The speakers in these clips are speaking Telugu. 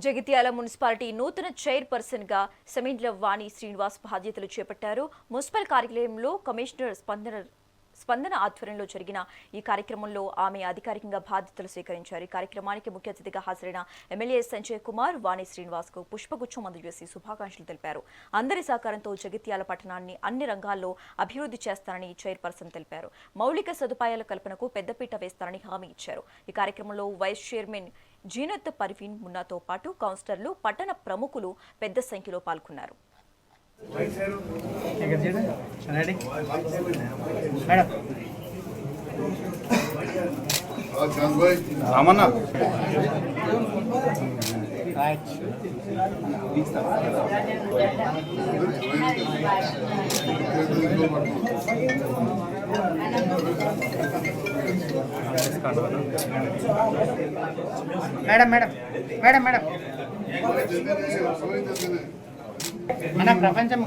జగిత్యాల మున్సిపాలిటీ నూతన చైర్పర్సన్ గా సెమిండ్ల వాణి శ్రీనివాస్ బాధ్యతలు చేపట్టారు. మున్సిపల్ కార్యాలయంలో కమిషనర్ స్పందన ఆధ్వర్యంలో జరిగిన ఈ కార్యక్రమంలో ఆమె అధికారికంగా బాధ్యతలు స్వీకరించారు. ఈ కార్యక్రమానికి ముఖ్య అతిథిగా హాజరైన ఎమ్మెల్యే సంజయ్ కుమార్ వాణి శ్రీనివాస్ కు పుష్పగుచ్చం అందజేసి శుభాకాంక్షలు తెలిపారు. అందరి సహకారంతో జగిత్యాల పట్టణాన్ని అన్ని రంగాల్లో అభివృద్ధి చేస్తారని చైర్పర్సన్ తెలిపారు. మౌలిక సదుపాయాల కల్పనకు పెద్దపీట వేస్తారని హామీ ఇచ్చారు. ఈ కార్యక్రమంలో వైస్ చైర్మన్ జీనత్ పర్వీన్ మున్నాతో పాటు కౌన్సిలర్లు, పట్టణ ప్రముఖులు పెద్ద సంఖ్యలో పాల్గొన్నారు. మేడం మేడం మేడం మేడం మన ప్రపంచం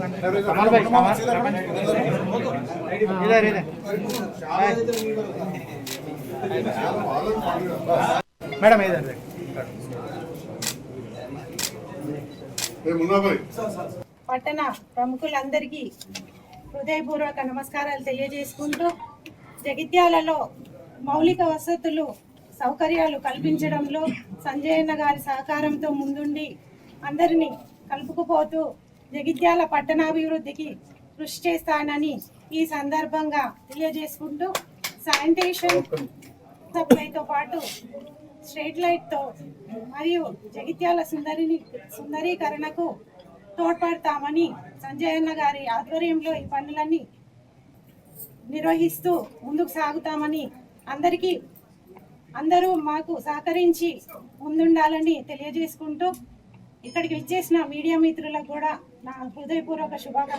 మేడం ఇదే పట్టణ ప్రముఖులందరికీ హృదయపూర్వక నమస్కారాలు తెలియజేసుకుంటూ జగిత్యాలలో మౌలిక వసతులు సౌకర్యాలు కల్పించడంలో సంజయన్న గారి సహకారంతో ముందుండి అందరినీ కలుపుకుపోతూ జగిత్యాల పట్టణాభివృద్ధికి కృషి చేస్తానని ఈ సందర్భంగా తెలియజేసుకుంటూ శానిటేషన్ సప్లైతో పాటు స్ట్రీట్ లైట్తో మరియు జగిత్యాల సుందరీకరణకు తోడ్పడతామని సంజయన్న గారి ఆధ్వర్యంలో ఈ పనులన్నీ నిర్వహిస్తూ ముందుకు సాగుతామని అందరూ మాకు సహకరించి ముందుండాలని తెలియజేసుకుంటూ ఇక్కడికి విచ్చేసిన మీడియా మిత్రులకు కూడా నా హృదయపూర్వక శుభాకాంక్షలు.